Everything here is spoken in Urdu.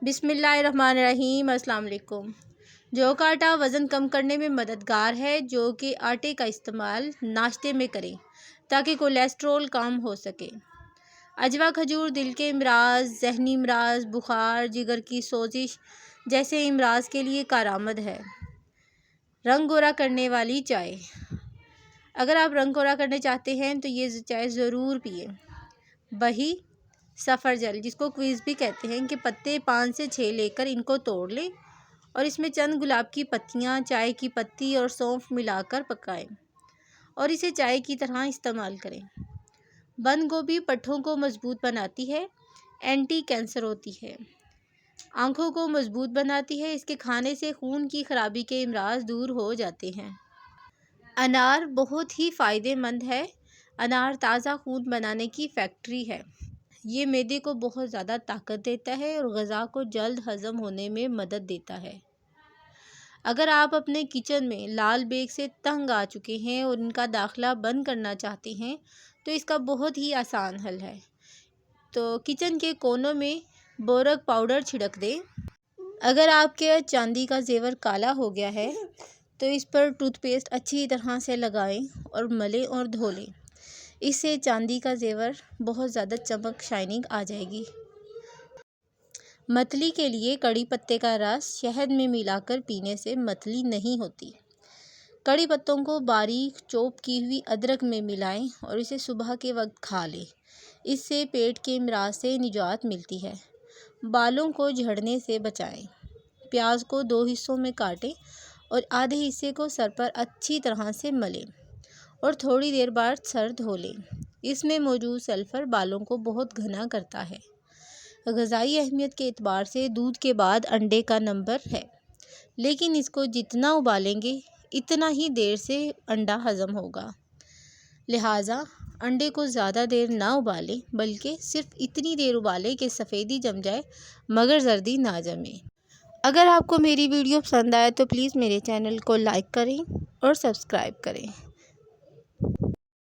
بسم اللہ الرحمن الرحیم۔ السلام علیکم۔ جو کا آٹا وزن کم کرنے میں مددگار ہے، جو کہ آٹے کا استعمال ناشتے میں کریں تاکہ کولیسٹرول کم ہو سکے۔ اجوا کھجور دل کے امراض، ذہنی امراض، بخار، جگر کی سوزش جیسے امراض کے لیے کارآمد ہے۔ رنگ گورا کرنے والی چائے۔ اگر آپ رنگ گورا کرنا چاہتے ہیں تو یہ چائے ضرور پئیں۔ بہی سفر جل، جس کو کویز بھی کہتے ہیں، کہ پتے 5 سے 6 لے کر ان کو توڑ لیں اور اس میں چند گلاب کی پتیاں، چائے کی پتی اور سونف ملا کر پکائیں اور اسے چائے کی طرح استعمال کریں۔ بند گوبھی پٹھوں کو مضبوط بناتی ہے، اینٹی کینسر ہوتی ہے، آنکھوں کو مضبوط بناتی ہے۔ اس کے کھانے سے خون کی خرابی کے امراض دور ہو جاتے ہیں۔ انار بہت ہی فائدہ مند ہے۔ انار تازہ خون بنانے کی فیکٹری ہے۔ یہ معدے کو بہت زیادہ طاقت دیتا ہے اور غذا کو جلد ہضم ہونے میں مدد دیتا ہے۔ اگر آپ اپنے کچن میں لال بیگ سے تنگ آ چکے ہیں اور ان کا داخلہ بند کرنا چاہتے ہیں تو اس کا بہت ہی آسان حل ہے۔ تو کچن کے کونوں میں بورک پاؤڈر چھڑک دیں۔ اگر آپ کے چاندی کا زیور کالا ہو گیا ہے تو اس پر ٹوتھ پیسٹ اچھی طرح سے لگائیں اور ملیں اور دھو لیں۔ اس سے چاندی کا زیور بہت زیادہ چمک، شائننگ آ جائے گی۔ متلی کے لیے کڑی پتے کا رس شہد میں ملا کر پینے سے متلی نہیں ہوتی۔ کڑی پتوں کو باریک چوپ کی ہوئی ادرک میں ملائیں اور اسے صبح کے وقت کھا لیں۔ اس سے پیٹ کے امراض سے نجات ملتی ہے۔ بالوں کو جھڑنے سے بچائیں۔ پیاز کو 2 حصوں میں کاٹیں اور آدھے حصے کو سر پر اچھی طرح سے ملیں اور تھوڑی دیر بعد سر دھو لیں۔ اس میں موجود سلفر بالوں کو بہت گھنا کرتا ہے۔ غذائی اہمیت کے اعتبار سے دودھ کے بعد انڈے کا نمبر ہے، لیکن اس کو جتنا ابالیں گے اتنا ہی دیر سے انڈا ہضم ہوگا۔ لہٰذا انڈے کو زیادہ دیر نہ ابالیں، بلکہ صرف اتنی دیر ابالیں کہ سفیدی جم جائے مگر زردی نہ جمے۔ اگر آپ کو میری ویڈیو پسند آئے تو پلیز میرے چینل کو لائک کریں اور سبسکرائب کریں۔